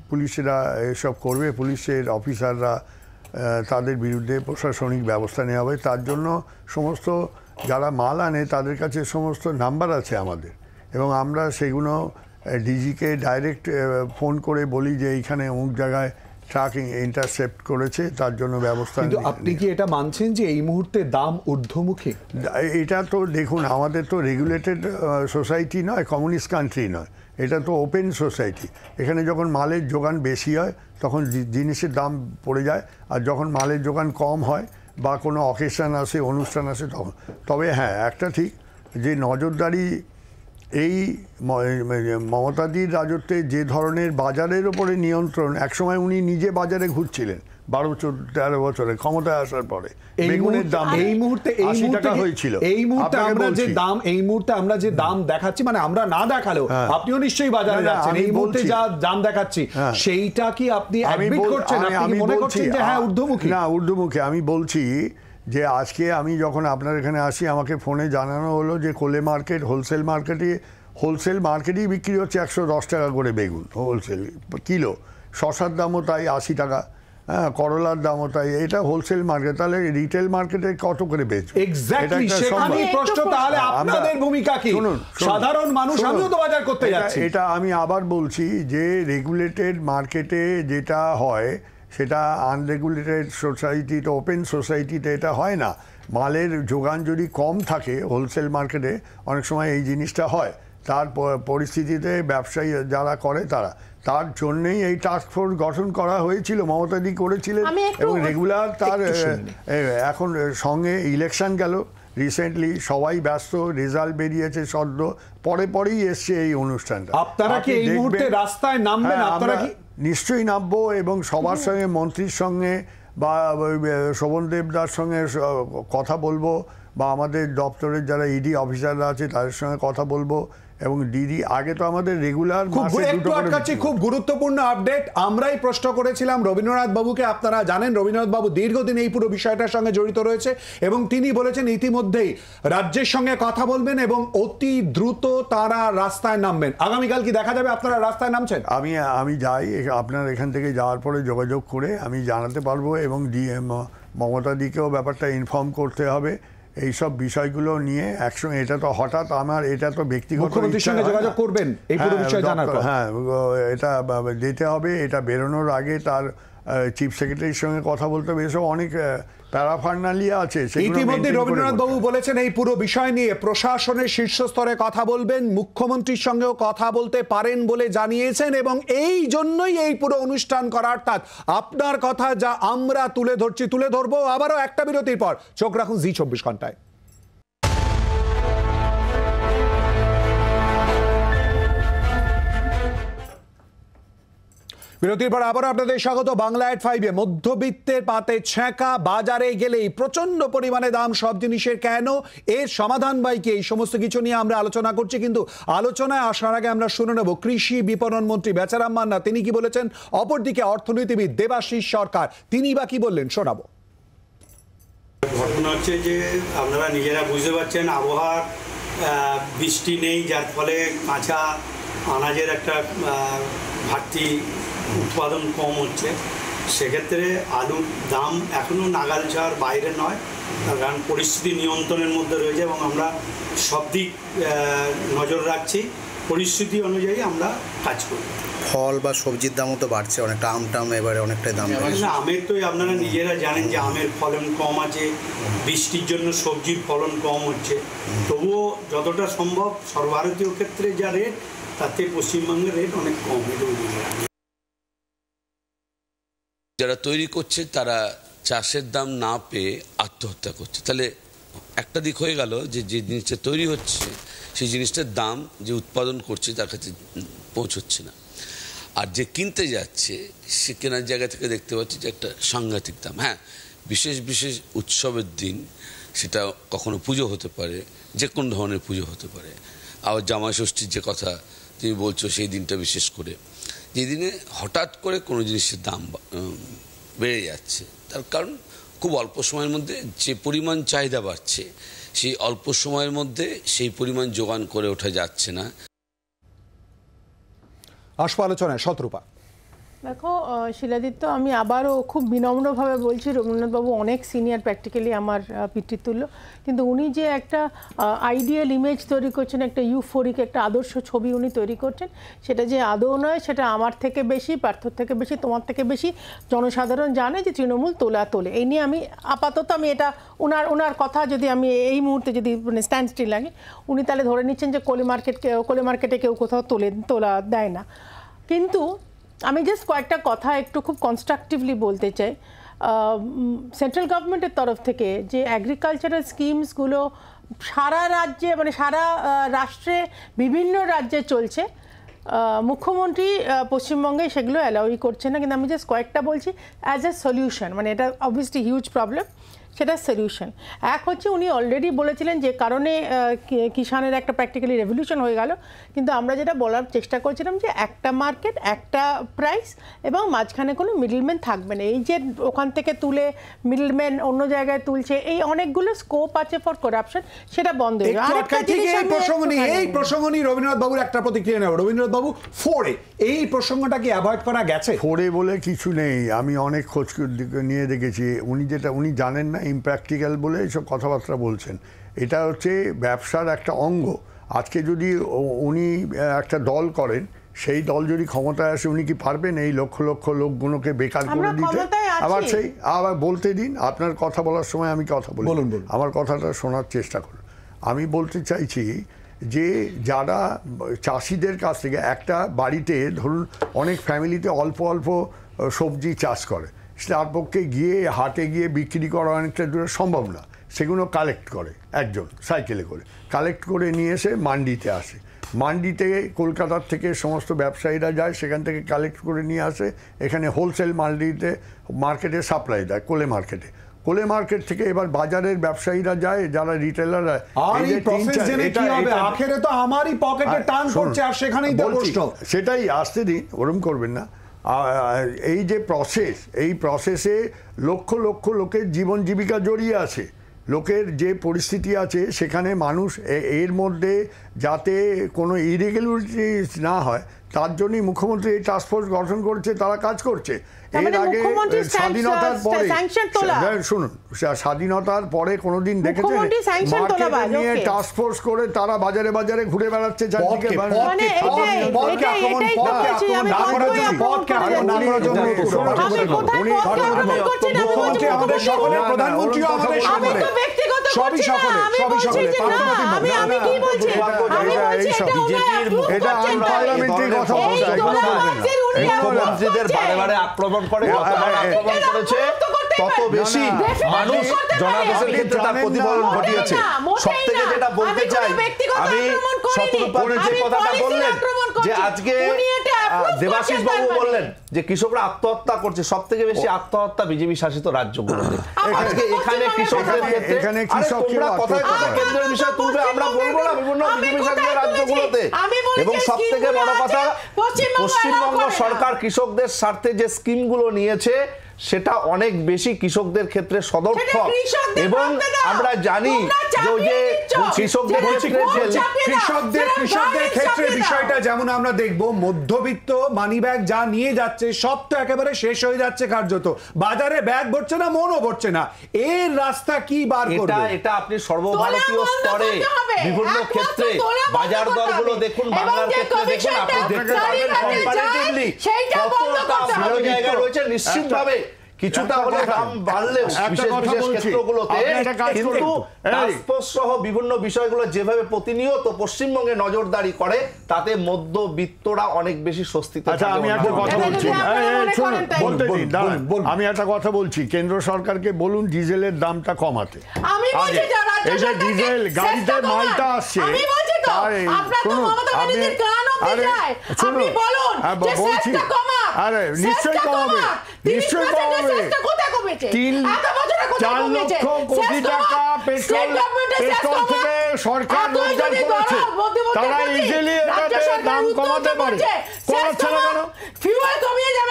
পুলিশেরা এসব করবে, পুলিশের অফিসাররা তাদের বিরুদ্ধে প্রশাসনিক ব্যবস্থা নেওয়া হবে। তার জন্য সমস্ত যারা মাল আনে তাদের কাছে সমস্ত নাম্বার আছে আমাদের, এবং আমরা সেগুলো ডিজিকে ডাইরেক্ট ফোন করে বলি যে এইখানে অমুক জায়গায় ট্রাক ইন্টারসেপ্ট করেছে, তার জন্য ব্যবস্থা। কিন্তু আপনি কি এটা মানছেন যে এই মুহূর্তে দাম ঊর্ধ্বমুখী? এটা তো দেখুন, আমাদের তো রেগুলেটেড সোসাইটি নয়, কমিউনিস্ট কান্ট্রি নয়, এটা তো ওপেন সোসাইটি। এখানে যখন মালের যোগান বেশি হয় তখন জিনিসের দাম পড়ে যায়, আর যখন মালের যোগান কম হয় বা কোনো অকেশন আসে, অনুষ্ঠান আসে তখন। তবে হ্যাঁ, একটা ঠিক যে নজরদারি এই মমতাদির রাজত্বে যে ধরনের বাজারের ওপরে নিয়ন্ত্রণ, একসময় উনি নিজে বাজারে ঘুরছিলেন 12-13 বছরে ক্ষমতায় আসার পরে। বেগুনের দাম এই মুহূর্তে 80 টাকা হয়েছিল। এই মুহূর্তে আমরা যে দাম দেখাচ্ছি, মানে আমরা না দেখালেও আপনিও নিশ্চয়ই বাজারে যাচ্ছেন, এই মুহূর্তে যা দাম দেখাচ্ছি সেইটা কি আপনি অ্যাডমিট করছেন? আপনি মনে করছেন যে হ্যাঁ ঊর্ধ্বমুখী? না, ঊর্ধ্বমুখী। আমি বলছি যে আজকে আমি যখন আপনার এখানে আসি আমাকে ফোনে জানানো হলো যে কোলে মার্কেট, হোলসেল মার্কেটেই বিক্রি হচ্ছে 110 টাকা করে বেগুন হোলসেল কিলো। শশার দামও তাই 80 টাকা, হ্যাঁ, করলার দামও তাই। এটা হোলসেল মার্কেট, তাহলে রিটেল মার্কেটে কত করে বেচবে? এক্স্যাক্টলি, সেখানেই প্রশ্ন। তাহলে আপনাদের ভূমিকা কি? সাধারণ মানুষ, আমিও তো বাজার করতে যাচ্ছি। এটা আমি আবার বলছি যে রেগুলেটেড মার্কেটে যেটা হয় সেটা আনরেগুলেটেড সোসাইটিতে, ওপেন সোসাইটিতে এটা হয় না। মালের যোগান যদি কম থাকে হোলসেল মার্কেটে, অনেক সময় এই জিনিসটা হয়। তার পরিস্থিতিতে ব্যবসায়ী যারা করে তার জন্যই এই টাস্ক ফোর্স গঠন করা হয়েছিল, মমতাদি করেছিলেন, এবং রেগুলার তার এখন সঙ্গে ইলেকশন গেল রিসেন্টলি, সবাই ব্যস্ত, রেজাল্ট বেরিয়েছে সদ্য, পরেই এসছে এই অনুষ্ঠানটা। আপনারা কি এই মুহূর্তে রাস্তায় নামবেন? আপনারা কি? নিশ্চয়ই নামবো, এবং সবার সঙ্গে, মন্ত্রীর সঙ্গে বা শোভন দেবদার সঙ্গে কথা বলবো, বা আমাদের দপ্তরের যারা ইডি অফিসাররা আছে তাদের সঙ্গে কথা বলবো, এবং দিদি আগে তো আমাদের রেগুলার খুব গুরুত্বপূর্ণ আপডেট আমরাই প্রশ্ন করেছিলাম রবীন্দ্রনাথ বাবুকে। আপনারা জানেন রবীন্দ্রনাথ বাবু দীর্ঘদিন এই পুরো বিষয়টার সঙ্গে জড়িত রয়েছে, এবং তিনি বলেছেন ইতিমধ্যেই রাজ্যের সঙ্গে কথা বলবেন এবং অতি দ্রুত তারা রাস্তায় নামবেন। আগামীকাল কি দেখা যাবে আপনারা রাস্তায় নামছেন? আমি যাই, আপনার এখান থেকে যাওয়ার পরে যোগাযোগ করে আমি জানাতে পারবো, এবং মমতাদিকেও ব্যাপারটা ইনফর্ম করতে হবে এইসব বিষয়গুলো নিয়ে একসঙ্গে। এটা তো হঠাৎ এটা তো ব্যক্তিগত, মুখ্যমন্ত্রীর সঙ্গে যোগাযোগ করবেন এই পুরো বিষয় জানার পর। হ্যাঁ, এটা যেতে হবে, এটা বেরোনোর আগে তার চিফ সেক্রেটারির সঙ্গে কথা বলতে হবে। এসব অনেক প্যারাফার্নালিয়া আছে। ইতিমধ্যে রবীন্দ্রনাথ বাবু বলেছেন এই পুরো বিষয় নিয়ে প্রশাসনের শীর্ষস্তরে কথা বলবেন, মুখ্যমন্ত্রীর সঙ্গেও কথা বলতে পারেন বলে জানিয়েছেন, এবং এই জন্যই এই পুরো অনুষ্ঠান করা। অর্থাৎ আপনার কথা যা আমরা তুলে ধরবো। আবারও একটা বিরতির পর চোখ রাখুন জি 24 ঘন্টায়। বিরতির পর আবার আপনাদের স্বাগত বাংলা এট 5-এ। মধ্যবিত্তের পাতে ছ্যাঁকা, বাজারে গেলেই প্রচন্ড পরিমাণে দাম সব জিনিসের। কেন, এর সমাধান বাই কি, এই সমস্ত কিছু নিয়ে আমরা আলোচনা করছি। কিন্তু আলোচনায় আসার আগে আমরা শুনে নেব কৃষি বিপণন মন্ত্রী বেচারাম মান্না তিনি কি বলেছেন, অপরদিকে অর্থনীতিবিদ দেবাশিস সরকার তিনি বা কি বললেন শোনাবো। ঘটনা হচ্ছে যে আপনারা নিজেরা বুঝতে পারছেন, আবহাওয়ার বৃষ্টি নেই, যার ফলে কাঁচা আনাজের একটা ঘাটতি, উৎপাদন কম হচ্ছে। সেক্ষেত্রে আলুর দাম এখনও নাগাল ছাড়ার বাইরে নয়, কারণ পরিস্থিতি নিয়ন্ত্রণের মধ্যে রয়েছে, এবং আমরা সব দিক নজর রাখছি, পরিস্থিতি অনুযায়ী আমরা কাজ করি। ফল বা সবজির দামও তো বাড়ছে অনেকটা, টাম এবারে অনেকটাই দাম বাড়ছে। আমের তো আপনারা নিজেরা জানেন যে আমের ফলন কম আছে, বৃষ্টির জন্য সবজির ফলন কম হচ্ছে। তবুও যতটা সম্ভব সর্বভারতীয় ক্ষেত্রে যা রেট, তাতে পশ্চিমবঙ্গের রেট অনেক কম। যারা তৈরি করছে তারা চাষের দাম না পেয়ে আত্মহত্যা করছে, তাহলে একটা দিক হয়ে গেল যে যে জিনিসটা তৈরি হচ্ছে সেই জিনিসটার দাম যে উৎপাদন করছে তার কাছে পৌঁছচ্ছে না, আর যে কিনতে যাচ্ছে সে কেনার জায়গা থেকে দেখতে পাচ্ছি যে একটা সাংঘাতিক দাম। হ্যাঁ, বিশেষ বিশেষ উৎসবের দিন, সেটা কখনো পুজো হতে পারে, যে কোনো ধরনের পুজো হতে পারে, আবার জামাই ষষ্ঠীর যে কথা তুমি বলছো সেই দিনটা বিশেষ করে, যে দিনে হঠাৎ করে কোনো জিনিসের দাম বেড়ে যাচ্ছে, তার কারণ খুব অল্প সময়ের মধ্যে যে পরিমাণ চাহিদা বাড়ছে সেই অল্প সময়ের মধ্যে সেই পরিমাণ যোগান করে ওঠা যাচ্ছে না। আসবো আলোচনায় শতরূপা। দেখো শিলাদিত্য, আমি আবারও খুব বিনম্রভাবে বলছি, রবীন্দ্রনাথবাবু অনেক সিনিয়র, প্র্যাকটিক্যালি আমার পিতৃতুল্য, কিন্তু উনি যে একটা আইডিয়াল ইমেজ তৈরি করছেন, একটা ইউফোরিক একটা আদর্শ ছবি উনি তৈরি করছেন, সেটা যে আদৌ নয়, সেটা আমার থেকে বেশি, পার্থর থেকে বেশি, তোমার থেকে বেশি জনসাধারণ জানে যে তৃণমূল তোলে। এই নিয়ে আমি আপাতত এটা ওনার কথা যদি আমি এই মুহূর্তে যদি স্ট্যান্ড স্টিল লাগে, উনি তাহলে ধরে নিচ্ছেন যে কোলে মার্কেটে কেউ কোথাও তোলা দেয় না। কিন্তু আমি জাস্ট কয়েকটা কথা একটু খুব কনস্ট্রাকটিভলি বলতে চাই। সেন্ট্রাল গভর্নমেন্টের তরফ থেকে যে অ্যাগ্রিকালচারাল স্কিমসগুলো সারা রাজ্যে সারা রাষ্ট্রে বিভিন্ন রাজ্যে চলছে, মুখ্যমন্ত্রী পশ্চিমবঙ্গে সেগুলো অ্যালাউই করছে না। কিন্তু আমি জাস্ট কয়েকটা বলছি অ্যাজ এ সলিউশন, এটা অবভিয়াসলি হিউজ প্রবলেম, সেটা সলিউশন। এক হচ্ছে, উনি অলরেডি বলেছিলেন যে কারণে কিষানের একটা প্র্যাকটিক্যালি রেভলিউশন হয়ে গেল, কিন্তু আমরা যেটা বলার চেষ্টা করছিলাম যে একটা মার্কেট, একটা প্রাইস, এবং মাঝখানে কোনো মিডলম্যান থাকবে না। এই যে ওখান থেকে তুলে মিডলম্যান অন্য জায়গায় তুলছে, এই অনেকগুলো স্কোপ আছে ফর করাপশন, সেটা বন্ধ হয়ে গেল। এই প্রসঙ্গ নিয়ে রবীন্দ্রনাথ বাবুর একটা প্রতিক্রিয়া নেব। রবীন্দ্রনাথ বাবু, ফোরে এই প্রসঙ্গটা কি অ্যাভয়েড করা গেছে? ফোরে বলে কিছু নেই, আমি অনেক খোঁজ নিয়ে দেখেছি। উনি জানেন না, ইমপ্র্যাকটিক্যাল বলে এইসব কথাবার্তা বলছেন। এটা হচ্ছে ব্যবসার একটা অঙ্গ। আজকে যদি উনি একটা দল করেন, সেই দল যদি ক্ষমতায় আসে, উনি কি পারবেন এই লক্ষ লক্ষ লোকগুলোকে বেকার করে দিতে? আবার বলতে দিন, আপনার কথা বলার সময় আমি কথা বলি, আমার কথাটা শোনার চেষ্টা করুন। আমি বলতে চাইছি যে যারা চাষিদের কাছ থেকে, একটা বাড়িতে ধরুন অনেক ফ্যামিলিতে অল্প অল্প সবজি চাষ করে, তার পক্ষে গিয়ে হাটে গিয়ে বিক্রি করা অনেকটা দূরে সম্ভব না, সেগুলো কালেক্ট করে একজন সাইকেলে করে, কালেক্ট করে নিয়ে এসে মান্ডিতে আসে। মান্ডিতে কলকাতার থেকে সমস্ত ব্যবসায়ীরা যায়, সেখান থেকে কালেক্ট করে নিয়ে আসে, এখানে হোলসেল মার্কেটে সাপ্লাই দেয়, কোলে মার্কেট থেকে এবার বাজারের ব্যবসায়ীরা যায়, যারা রিটেলাররা। সেটাই, আসতে দিন, ওরম করবেন না। এই যে প্রসেস, এই প্রসেসে লক্ষ লক্ষ লোকের জীবন জীবিকা জড়িয়ে আছে, লোকের যে পরিস্থিতি আছে সেখানে মানুষ এর মধ্যে যাতে কোনো ইরেগুলারিটিস না হয় তার জন্যই মুখ্যমন্ত্রী এই টাস্কফোর্স গঠন করছে, তারা কাজ করছে। এর আগে স্বাধীনতার পরে, শুনুন, স্বাধীনতার পরে কোনোদিন দেখেছেন মার্কেট নিয়ে টাস্কফোর্স করে তারা বাজারে বাজারে ঘুরে বেড়াচ্ছে চারদিকে? মুখ্যমন্ত্রীদের বারে বারে আক্রমণ করে, আক্রমণ করেছে, তত বেশি মানুষ জনাদেশের ক্ষেত্রে তার প্রতিফলন ঘটিয়েছে। সব থেকে যেটা বলতে চাই, আমি শতরূপার যে কথাটা বললেন যে আজকে দেবাশিস বাবু বললেন যে কৃষকরা আত্মহত্যা করছে, সব থেকে বেশি আত্মহত্যা বিজেপি শাসিত রাজ্যগুলোতে। আজকে এখানে কৃষকদের ক্ষেত্রে তোমরা কথায় কথা কেন্দ্রের বিষয় তুলবে, আমরা বলবো না, বিভিন্ন বিজেপি শাসিত রাজ্যগুলোতে। এবং সব থেকে বড় কথা, পশ্চিমবঙ্গ সরকার কৃষকদের স্বার্থে যে স্কিমগুলো নিয়েছে সেটা অনেক বেশি কৃষকদের ক্ষেত্রে সদর্থক। এবং আমরা জানি যে কৃষকদের ক্ষেত্রে বিষয়টা যেমন আমরা দেখবো, মধ্যবিত্ত মানিব্যাগ যা নিয়ে যাচ্ছে সব তো একেবারে শেষ হয়ে যাচ্ছে কার্যত, বাজারে ব্যাগ ভরছে না, মনও ভরছে না। এর রাস্তা কি বার করবে? এটা আপনি সর্বভারতীয় স্তরে বিভিন্ন ক্ষেত্রে বাজার দরগুলো দেখুন, বাংলার ক্ষেত্রে দেখুন, আপনি দেখতে পাবেন কম্পারেটিভলি কতটা ভালো জায়গা রয়েছে। নিশ্চিতভাবে কিছুটা হলে দাম বাড়লেও বিশেষ বিশেষ ক্ষেত্রগুলোতে কিন্তু ট্রান্সপোর্ট সহ বিভিন্ন বিষয়গুলো যেভাবে প্রতিনিয়ত পশ্চিমবঙ্গে নজরদারি করে তাতে মধ্যবিত্তরা অনেক বেশি স্বস্তিতে। আচ্ছা আমি একটা কথা বলছি, আমি একটা কথা বলছি, কেন্দ্র সরকারকে বলুন ডিজেলের দামটা কমাতে। এই যে ডিজেল গাড়িতে মালটা আসছে, বলছি আরে নিশ্চয়ই কমাবে, নিশ্চয়ই কমাবে। 3-4 লক্ষ কোটি টাকা পেট্রোল থেকে সরকার রোজগার করেছে, তারা ইজিলি এটাতে দাম কমাতে পারে। কমাচ্ছে না কেন?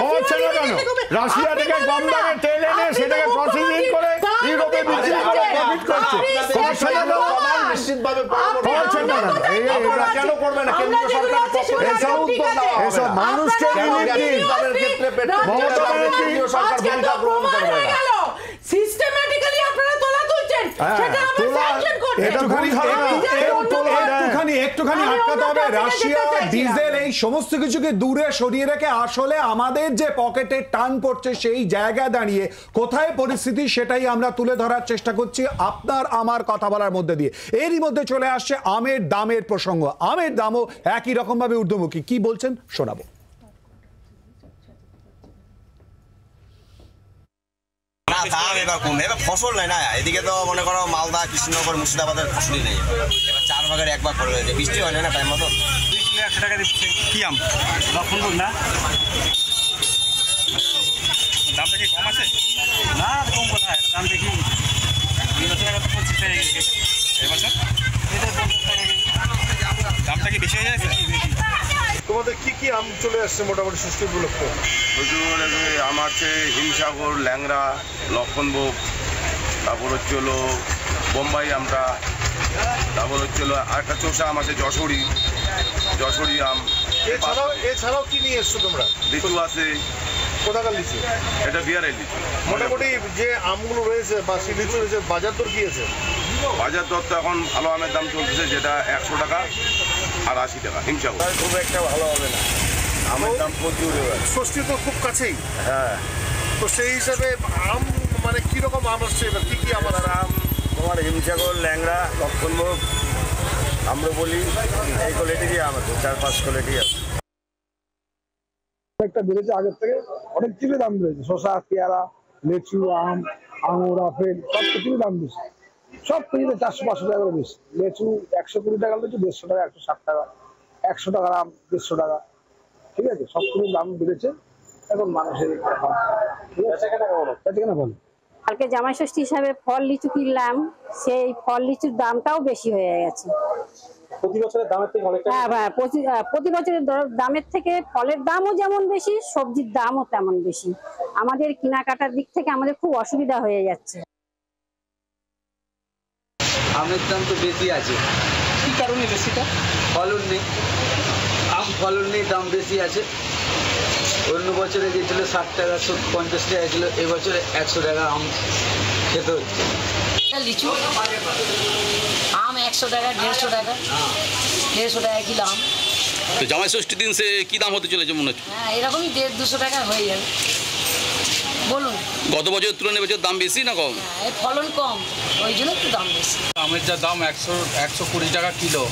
কমাচ্ছে না কেন? রাশিয়া থেকে কম দামে তেল এনে সেটাকে প্রসেসিং করে ইউরোপে বিক্রি করে প্রফিট করছে। কমাচ্ছে না কেন? নিশ্চিতভাবে কমাচ্ছে না কেন? করবে না কেন্দ্র সরকার? এসব মানুষকে সিস্টেম্যাটিক্যালি আপনারা তোলা তুলছেন, সেটা আমরা স্যাংশন করছি। একটুখানি আটকাতে হবে। রাশিয়া ডিজেল এই সমস্ত কিছুকে দূরে সরিয়ে রেখে আসলে আমাদের যে পকেটে টান পড়ছে সেই জায়গায় দাঁড়িয়ে কোথায় পরিস্থিতি সেটাই আমরা তুলে ধরার চেষ্টা করছি আপনার আমার কথা বলার মধ্যে দিয়ে। এরই মধ্যে চলে আসছে আমের দামের প্রসঙ্গ। আমের দামও একই রকম ভাবে ঊর্ধ্বমুখী। কি বলছেন শোনাবো। দাম এবার কমবে, এবার ফসল নেই না, এদিকে তো মনে করো মালদা কৃষ্ণনগর মুর্শিদাবাদের ফসলই নেই, এবার 4 ভাগের 1 ভাগ করে রয়েছে, বৃষ্টি হয় না টাইম মতো। 2 কিলো 100 টাকা দিচ্ছে। কি আম? লক্ষণভোগ না, দামটা কি কম আছে? না কম কোথায়, দাম দেখি 2 টাকা তো 25 টাকা গেছে এবছর, এটা 50 টাকা কেজি। দামটা কি বেশি হয়ে যাচ্ছে? তোমাদের কি কি আম চলে আসছে মোটামুটি ষষ্ঠী উপলক্ষে? প্রচুর আম আছে, হিমসাগর, ল্যাংড়া, লক্ষণভোগ, তারপর হচ্ছে হলো বোম্বাই আমটা, তারপর হচ্ছে হলো আরেকটা চোষা আম আছে, যশোরী আম। এছাড়াও কি নিয়ে এসছো তোমরা? লিচু আছে। কোথাকার লিচু? এটা বিহারের লিচু। মোটামুটি যে আমগুলো রয়েছে বা সেই লিচু রয়েছে বাজার দর কি আছে? বাজার দর তো এখন ভালো আমের দাম চলছে, যেটা 100 টাকা আর 80 টাকা হিমসাগর। খুব একটা ভালো হবে না, আমের দাম প্রচুর। ষষ্ঠী তো খুব কাছেই। হ্যাঁ, তো সেই হিসাবে আম মানে কিরকম আম আসছে এবার? কি কি আমার আম? তোমার হিমসাগর, ল্যাংড়া, লক্ষণভোগ, আম্রপলি, এই কোয়ালিটিরই আম আছে, 4-5 কোয়ালিটি আছে। অনেকটা বেড়েছে আগের থেকে, অনেক কিছুর দাম বেড়েছে। শসা, পেয়ারা, লেচু, আম, আঙুর, আপেল সব কিছুর দাম বেশি। সব কিছুতে 400-500 টাকা করে বেশি। লেচু 120 টাকা লেচু, 150 টাকা, 160 টাকা, 100 টাকার আম 150 টাকা। ঠিক আছে, সব কিছুর দাম বেড়েছে এখন মানুষের। কালকে জামাই ষষ্ঠী হিসাবে ফল লিচু কিনলাম, সেই ফল লিচুর দামটাও বেশি হয়ে গেছে। প্রতি বছরের দামের থেকে অনেকটা। হ্যাঁ, প্রতি বছরের দামের থেকে ফলের দামও যেমন বেশি, সবজির দামও তেমন বেশি। আমাদের কেনাকাটার দিক থেকে আমাদের খুব অসুবিধা হয়ে যাচ্ছে। আমের দাম তো বেশি আছে। কি কারণে বেশিটা? ফলন নেই, আম ফলন নেই, দাম বেশি আছে। অন্য বছরে গেছিল 60 টাকা 50 টাকা ছিল, এবছরে 100 টাকা আম খেতে হচ্ছে। লিচু আম 100 টাকা, 150 টাকা, 150 টাকা কিলো আম। তো জামাই ষষ্ঠীর দিন সে কি দাম হতে চলেছে মনে হচ্ছে? হ্যাঁ, এরকমই 150-200 টাকা হয়ে যাবে। বলুন, গত বছরের তুলনায় এবছর দাম বেশি না কম? হ্যাঁ, ফলন কম, ওই জন্য একটু দাম বেশি। আমের যা দাম 120 টাকা কিলো,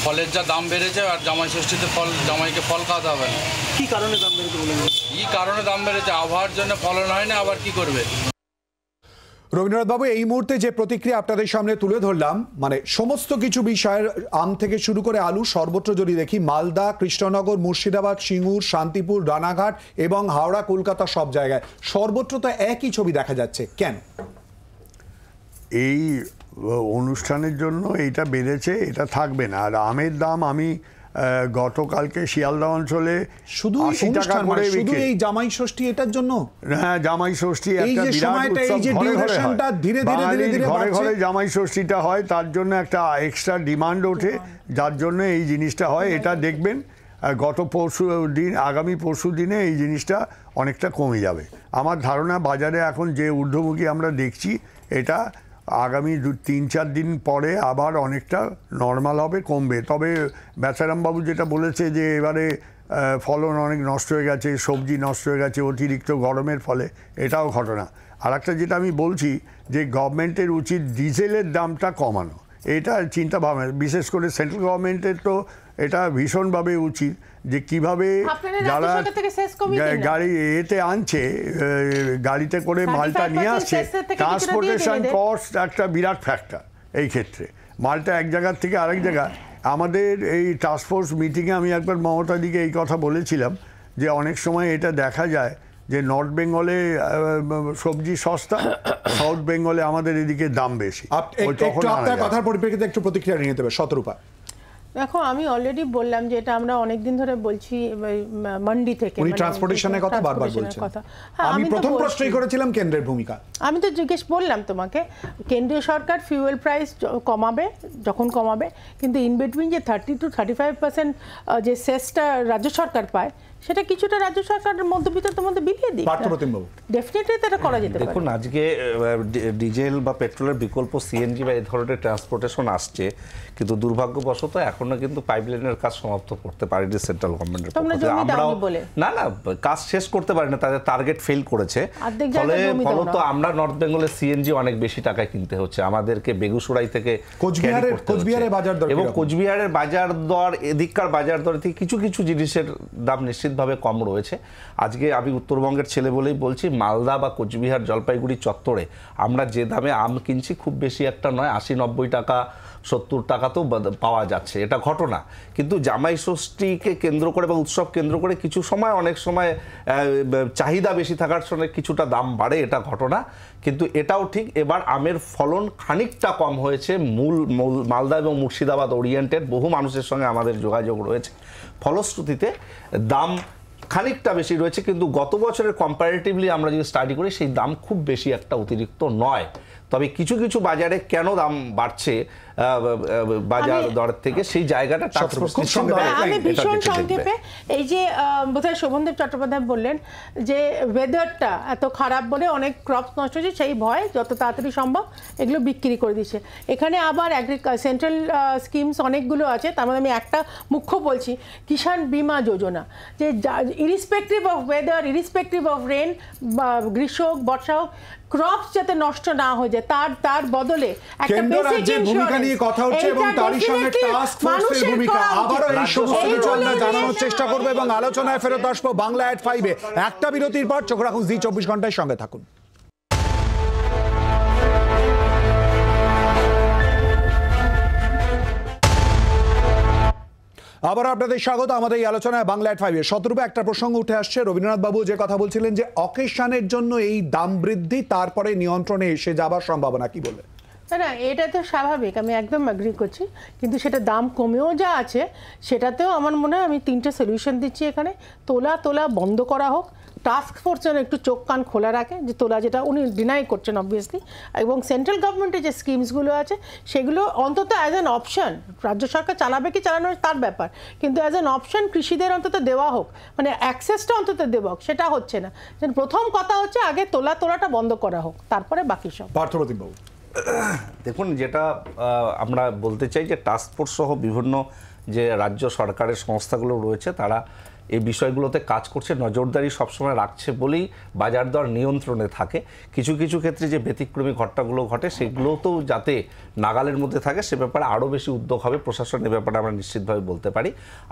ফলের যা দাম বেড়েছে, আর জামাই ষষ্ঠীতে জামাইকে ফল খাওয়াতে হবে না। কি কারণে দাম বেড়েছে বলে? কি কারণে দাম বেড়েছে? আবহাওয়ার জন্য ফলন হয় না, আবার কি করবে? রবীন্দ্রনাথ বাবু, এই মুহূর্তে যে প্রতিক্রিয়া আপনাদের সামনে তুলে ধরলাম, মানে সমস্ত কিছু বিষয়ের, আম থেকে শুরু করে আলু, সর্বত্র যদি দেখি মালদা, কৃষ্ণনগর, মুর্শিদাবাদ, সিঙ্গুর, শান্তিপুর, রানাঘাট এবং হাওড়া, কলকাতা সব জায়গায় সর্বত্র তো একই ছবি দেখা যাচ্ছে। কেন? এই অনুষ্ঠানের জন্য এইটা বেড়েছে, এটা থাকবে না। আর আমের দাম আমি গতকালকে শিয়ালদা অঞ্চলে শুধু 80 টাকা করে বিক্রি। এই জামাই ষষ্ঠী এটার জন্য? হ্যাঁ, জামাই ষষ্ঠী একটা বিরাট উৎসব, ঘরে ঘরে জামাই ষষ্ঠীটা হয়, তার জন্য একটা এক্সট্রা ডিমান্ড ওঠে, যার জন্য এই জিনিসটা হয়। এটা দেখবেন আগামী পরশু দিনে এই জিনিসটা অনেকটা কমে যাবে। আমার ধারণা বাজারে এখন যে ঊর্ধ্বমুখী আমরা দেখছি, এটা আগামী 3-4 দিন পরে আবার অনেকটা নর্মাল হবে, কমবে। তবে বেচারামবাবু যেটা বলেছে যে এবারে ফলন অনেক নষ্ট হয়ে গেছে, সবজি নষ্ট হয়ে গেছে অতিরিক্ত গরমের ফলে, এটাও ঘটনা। আর একটা যেটা আমি বলছি যে গভর্নমেন্টের উচিত ডিজেলের দামটা কমানো, এটা চিন্তা ভাবনা, বিশেষ করে সেন্ট্রাল গভর্নমেন্টের তো এটা ভীষণভাবে উচিত যে কিভাবে যারা গাড়ি এতে আনছে, গাড়িতে করে মালটা নিয়ে আসছে, ট্রান্সপোর্টেশন কস্ট একটা বিরাট ফ্যাক্টর এই ক্ষেত্রে। মালটা এক জায়গার থেকে আরেক জায়গা, আমাদের এই টাস্কফোর্স মিটিংয়ে আমি একবার মমতাদিকে এই কথা বলেছিলাম যে অনেক সময় এটা দেখা যায় যে নর্থ বেঙ্গলে সবজি সস্তা, সাউথ বেঙ্গলে আমাদের এদিকে দাম বেশি। আপনার কথার পরিপ্রেক্ষিতে একটু প্রতিক্রিয়া নিয়ে নেবে শতরূপা। দেখো, আমি অলরেডি বললাম যে এটা আমরা অনেক দিন ধরে বলছি মান্ডি থেকে, উনি ট্রান্সপোর্টেশনের কথা বারবার বলছেন। আমি প্রথম প্রশ্নই করেছিলাম কেন্দ্রের ভূমিকা। আমি তো জিজ্ঞেস বললাম তোমাকে, কেন্দ্রীয় সরকার ফিউয়েল প্রাইস কমাবে যখন কমাবে, কিন্তু ইন বিটুইন যে 30 to 35% যে সেসটা রাজ্য সরকার পায়, সেটা কিছুটা রাজ্য সরকারের মধ্যবিত্তের মধ্যে বিলিয়ে দিই, ডেফিনেটলি এটা করা যেতে পারে। দেখুন, আজকে ডিজেল বা পেট্রোলের বিকল্প সিএনজি বা এই ধরনের ট্রান্সপোর্টেশন আসছে, কিন্তু দুর্ভাগ্যবশত এখনো কিন্তু পাইপলাইনের কাজ সমাপ্ত করতে পারেনি সেন্ট্রাল গভর্নমেন্টের পক্ষ থেকে। আমরাও না কাজ শেষ করতে পারিনি, তাদের টার্গেট ফেল করেছে। ফলত আমরা নর্থ বেঙ্গলের সিএনজি অনেক বেশি টাকায় কিনতে হচ্ছে আমাদেরকে, বেগুসরাই থেকে কোচবিহারের বাজার দর, এবং কোচবিহারের বাজার দর এদিককার বাজার দর থেকে কিছু কিছু জিনিসের দাম নিশ্চিতভাবে কম রয়েছে। আজকে আমি উত্তরবঙ্গের ছেলে বলেই বলছি, মালদা বা কোচবিহার জলপাইগুড়ি চত্বরে আমরা যে দামে আম কিনছি খুব বেশি একটা নয়, 80-90 টাকা 70 টাকাতেও পাওয়া যাচ্ছে, এটা ঘটনা। কিন্তু জামাই ষষ্ঠীকে কেন্দ্র করে বা উৎসব কেন্দ্র করে কিছু সময় অনেক সময় চাহিদা বেশি থাকার সঙ্গে কিছুটা দাম বাড়ে, এটা ঘটনা। কিন্তু এটাও ঠিক, এবার আমের ফলন খানিকটা কম হয়েছে। মূল মালদা এবং মুর্শিদাবাদ ওরিয়েন্টেড বহু মানুষের সঙ্গে আমাদের যোগাযোগ রয়েছে, ফলশ্রুতিতে দাম খানিকটা বেশি রয়েছে। কিন্তু গত বছরের কম্পারেটিভলি আমরা যদি স্টাডি করি, সেই দাম খুব বেশি একটা অতিরিক্ত নয়। তবে কিছু কিছু বাজারে কেন দাম বাড়ছে বাজার দর থেকে, সেই জায়গাটা আমি ভীষণ সংক্ষেপে, এই যে বোধহয় শোভনদেব চট্টোপাধ্যায় বললেন যে ওয়েদারটা এত খারাপ বলে অনেক ক্রপস নষ্ট হচ্ছে, সেই ভয় যত তাড়াতাড়ি সম্ভব এগুলো বিক্রি করে দিচ্ছে। এখানে আবার সেন্ট্রাল স্কিমস অনেকগুলো আছে, তার মধ্যে আমি একটা মুখ্য বলছি, কিষাণ বিমা যোজনা, যে ইরিসপেক্টিভ অফ ওয়েদার, ইরিসপেক্টিভ অফ রেন, গ্রীষ্ম হোক বর্ষা হোক, ক্রপস যাতে নষ্ট না হয়ে যায়, তার বদলে একটা বেসিক ভূমিকা নিয়ে কথা হচ্ছে এবং তারই সঙ্গে টাস্ক ফোর্সের ভূমিকা। আবারও এই সমস্ত কিছু আমরা জানানোর চেষ্টা করব এবং আলোচনায় ফেরত আসবো বাংলা এট 5-এ। একটা বিরতির পর চোখ রাখুন জি 24 ঘন্টায়, সঙ্গে থাকুন। আবার আপনাদের স্বাগত আমাদের এই আলোচনায় বাংলা এট 5-এ। শতরূপে একটা প্রসঙ্গ উঠে আসছে, রবীন্দ্রনাথ বাবু যে কথা বলছিলেন যে অকেশনের জন্য এই দাম বৃদ্ধি, তারপরে নিয়ন্ত্রণে এসে যাবার সম্ভাবনা, কি বলবেন? না, এটা তো স্বাভাবিক, আমি একদম অ্যাগ্রি করছি, কিন্তু সেটা দাম কমেও যা আছে সেটাতেও আমার মনে হয় আমি 3টে সলিউশন দিচ্ছি এখানে। তোলা বন্ধ করা হোক, টাস্ক ফোর্স যেন একটু চোখ কান খোলা রাখে, যে তোলা যেটা উনি ডিনাই করছেন অবভিয়াসলি, এবং সেন্ট্রাল গভর্নমেন্টের যে স্কিমসগুলো আছে সেগুলো অন্তত অ্যাজ অ্যান অপশন, রাজ্য সরকার চালাবে কি চালানো তার ব্যাপার, কিন্তু অ্যাজ অ্যান অপশন কৃষিদের অন্তত দেওয়া হোক, মানে অ্যাক্সেসটা অন্তত দেওয়া হোক, সেটা হচ্ছে না। প্রথম কথা হচ্ছে আগে তোলাটা বন্ধ করা হোক, তারপরে বাকি সব। পার্থপ্রতিম বাবু, দেখুন, যেটা আমরা বলতে চাই যে টাস্ক ফোর্স সহ বিভিন্ন যে রাজ্য সরকারের সংস্থাগুলো রয়েছে, তারা এই বিষয়গুলোতে কাজ করছে, নজরদারি সবসময় রাখছে বলেই বাজার দর নিয়ন্ত্রণে থাকে। কিছু কিছু ক্ষেত্রে যে ব্যতিক্রমী ঘটনাগুলো ঘটে সেগুলোতেও যাতে নাগালের মধ্যে থাকে, সে ব্যাপারে আরও বেশি উদ্যোগ হবে প্রশাসনের ব্যাপারে আমরা নিশ্চিতভাবে বলতে পারি।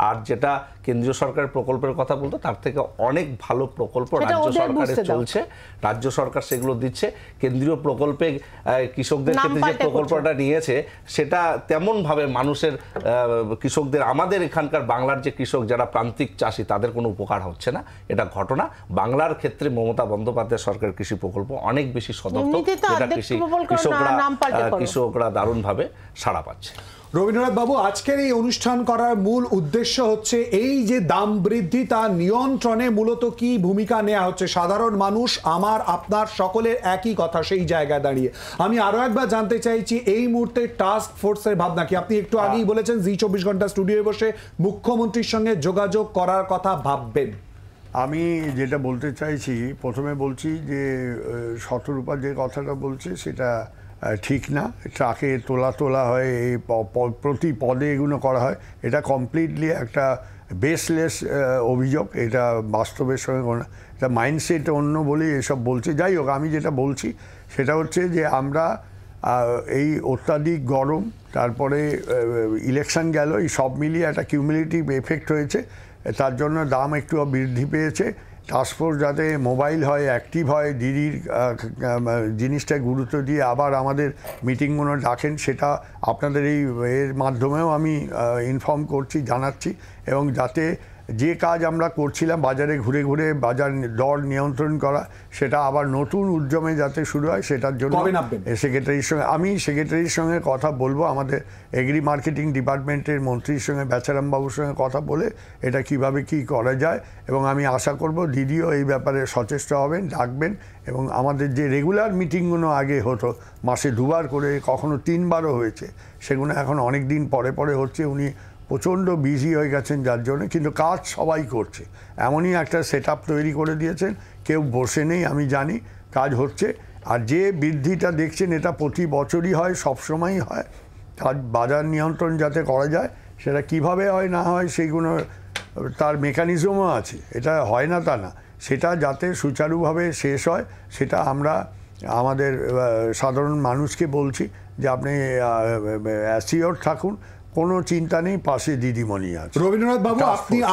আর যেটা কেন্দ্রীয় সরকারের প্রকল্পের কথা বলতো, তার থেকে অনেক ভালো প্রকল্প রাজ্য সরকারের চলছে, রাজ্য সরকার সেগুলো দিচ্ছে। কেন্দ্রীয় প্রকল্পে কৃষকদের ক্ষেত্রে যে প্রকল্পটা নিয়েছে, সেটা তেমনভাবে মানুষের কৃষকদের, আমাদের এখানকার বাংলার যে কৃষক যারা প্রান্তিক চাষি, তাদের কোনো উপকার হচ্ছে না, এটা ঘটনা। বাংলার ক্ষেত্রে মমতা বন্দ্যোপাধ্যায় সরকারের কৃষি প্রকল্প অনেক বেশি সদর্থক, যেটা কৃষকরা দারুণভাবে সাড়া পাচ্ছে। রবীন্দ্রনাথ বাবু, আজকের এই অনুষ্ঠান করার মূল উদ্দেশ্য হচ্ছে এই যে দাম বৃদ্ধি, তা নিয়ন্ত্রণে মূলত কি ভূমিকা নেওয়া হচ্ছে? সাধারণ মানুষ, আমার আপনার সকলের একই কথা, সেই জায়গায় দাঁড়িয়ে আমি আরো একবার জানতে চাইছি এই মুহূর্তে টাস্ক ফোর্সের ভাবনা কি? আপনি একটু আগেই বলেছেন জি 24 ঘন্টা স্টুডিওয়ে বসে মুখ্যমন্ত্রীর সঙ্গে যোগাযোগ করার কথা ভাববেন। আমি যেটা বলতে চাইছি, প্রথমে বলছি যে শতরূপা যে কথাটা বলছে সেটা ঠিক না। ট্রাকে তোলা হয়, এই প্রতি পদে এগুলো করা হয়, এটা কমপ্লিটলি একটা বেসলেস অভিযোগ, এটা বাস্তবের সঙ্গে কোনো, এটা মাইন্ডসেট অন্য বলেই এসব বলছে। যাই হোক, আমি যেটা বলছি সেটা হচ্ছে যে আমরা এই অত্যাধিক গরম, তারপরে ইলেকশন গেল, এই সব মিলিয়ে একটা কিউমুলেটিভ এফেক্ট হয়েছে, তার জন্য দাম একটু বৃদ্ধি পেয়েছে। টাস্কফোর্স যাতে মোবাইল হয়, অ্যাক্টিভ হয়, দিদির জিনিসটায় গুরুত্ব দিয়ে আবার আমাদের মিটিংগুলো ডাকেন, সেটা আপনাদের এই এর মাধ্যমেও আমি ইনফর্ম করছি, জানাচ্ছি, এবং যাতে যে কাজ আমরা করছিলাম বাজারে ঘুরে ঘুরে বাজার দর নিয়ন্ত্রণ করা, সেটা আবার নতুন উদ্যমে যাতে শুরু হয়, সেটার জন্য সেক্রেটারির সঙ্গে কথা বলবো, আমাদের এগ্রি মার্কেটিং ডিপার্টমেন্টের মন্ত্রীর সঙ্গে, বেচারাম বাবুর সঙ্গে কথা বলে এটা কিভাবে কি করা যায়, এবং আমি আশা করব দিদিও এই ব্যাপারে সচেষ্ট হবেন, ডাকবেন, এবং আমাদের যে রেগুলার মিটিংগুলো আগে হতো মাসে 2বার করে, কখনো 3বারও হয়েছে, সেগুলো এখন অনেক দিন পরে পরে হচ্ছে। উনি প্রচণ্ড বিজি হয়ে গেছেন যার জন্য, কিন্তু কাজ সবাই করছে, এমনই একটা সেট আপ তৈরি করে দিয়েছেন, কেউ বসে নেই, আমি জানি কাজ হচ্ছে। আর যে বৃদ্ধিটা দেখছেন এটা প্রতি বছরই হয়, সবসময়ই হয়। কাজ বাজার নিয়ন্ত্রণ যাতে করা যায়, সেটা কিভাবে হয় না হয় সেইগুলো তার মেকানিজমও আছে, এটা হয় না তা না, সেটা যাতে সুচারুভাবে শেষ হয় সেটা আমরা আমাদের সাধারণ মানুষকে বলছি যে আপনি অ্যাসিওর থাকুন, কোনো চিন্তা নেই, পাশে দিদিমণি আছে। রবীন্দ্রনাথ বাবু,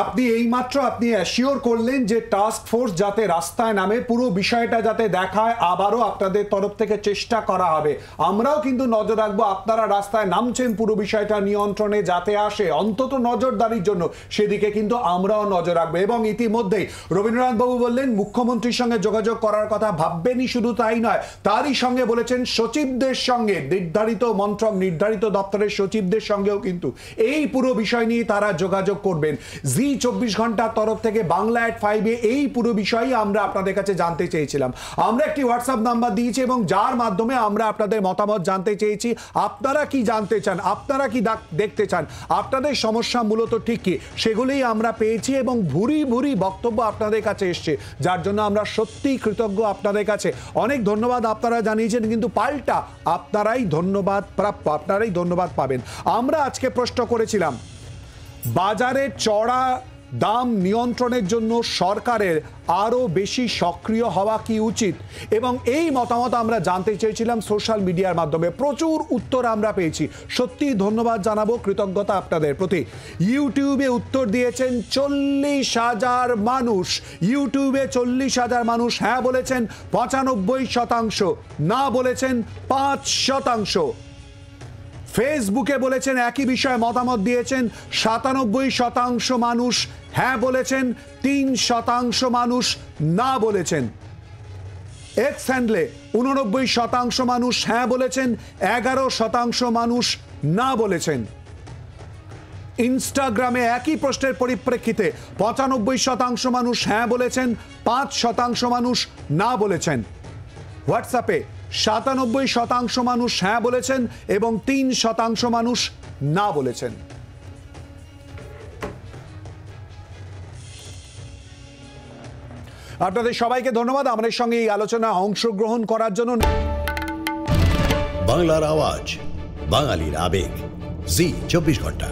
আপনি এইমাত্র আপনি অ্যাসিওর করলেন যে টাস্ক ফোর্স যাতে রাস্তায় নামে, পুরো বিষয়টা যাতে দেখায়, আবারও আপনাদের তরফ থেকে চেষ্টা করা হবে। আমরাও কিন্তু নজর রাখবো, আপনারা রাস্তায় নামছেন পুরো বিষয়টা নিয়ন্ত্রণে যাতে আসে, অন্তত নজরদারির জন্য, সেদিকে কিন্তু আমরাও নজর রাখবো। এবং ইতিমধ্যেই রবীন্দ্রনাথ বাবু বললেন মুখ্যমন্ত্রীর সঙ্গে যোগাযোগ করার কথা ভাববেনই, শুধু তাই নয়, তারই সঙ্গে বলেছেন সচিবদের সঙ্গে, নির্ধারিত মন্ত্রক, নির্ধারিত দপ্তরের সচিবদের সঙ্গেও কিন্তু এই পুরো বিষয় নিয়ে তারা যোগাযোগ করবেন। জি 24 ঘন্টার তরফ থেকে Bangla@5-এ এই পুরো বিষয়ই আমরা আপনাদের কাছে জানতে চেয়েছিলাম। আমরা একটি হোয়াটসঅ্যাপ নাম্বার দিয়েছি এবং যার মাধ্যমে আমরা আপনাদের মতামত জানতে চেয়েছি, আপনারা কি জানতে চান, আপনারা কি দেখতে চান, আপনাদের সমস্যা মূলত ঠিক কি, সেগুলোই আমরা পেয়েছি এবং ভুরি ভুরি বক্তব্য আপনাদের কাছে এসছে, যার জন্য আমরা সত্যিই কৃতজ্ঞ আপনাদের কাছে। অনেক ধন্যবাদ আপনারা জানিয়েছেন, কিন্তু পাল্টা আপনারাই ধন্যবাদ প্রাপ্য, আপনারাই ধন্যবাদ পাবেন। আমরা আজকে প্রশ্ন করেছিলাম বাজারে চড়া দাম নিয়ন্ত্রণের জন্য সরকারের আরো বেশি সক্রিয় হওয়া কি উচিত, এবং এই মতামত আমরা জানতে চেয়েছিলাম সোশ্যাল মিডিয়ার মাধ্যমে। প্রচুর উত্তর আমরা পেয়েছি, সত্যি ধন্যবাদ জানাবো, কৃতজ্ঞতা আপনাদের প্রতি। ইউটিউবে উত্তর দিয়েছেন 40,000 মানুষ, ইউটিউবে 40,000 মানুষ হ্যাঁ বলেছেন 95%, না বলেছেন 5%। ফেসবুকে বলেছেন একই বিষয়ে মতামত দিয়েছেন 97% মানুষ হ্যাঁ বলেছেন, 3% মানুষ না বলেছেন। এক্স হ্যান্ডলে 89% মানুষ হ্যাঁ বলেছেন, 11% মানুষ না বলেছেন। ইনস্টাগ্রামে একই প্রশ্নের পরিপ্রেক্ষিতে 95% মানুষ হ্যাঁ বলেছেন, 5% মানুষ না বলেছেন। হোয়াটসঅ্যাপে 97% মানুষ হ্যাঁ বলেছেন এবং 3% মানুষ না বলেছেন। আপনাদের সবাইকে ধন্যবাদ আমাদের সঙ্গে এই আলোচনায় অংশগ্রহণ করার জন্য। বাংলার আওয়াজ, বাঙালির আবেগ, জি 24 ঘন্টা।